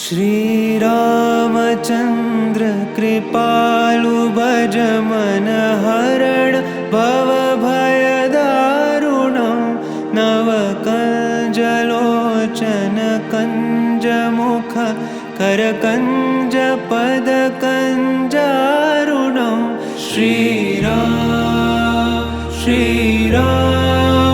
श्रीरामचन्द्र कृपालु भज मन हरण भव भयदारुणं नवकञ्जलोचन कञ्जमुख करकञ्ज पदकञ्जारुणं श्रीराम श्रीराम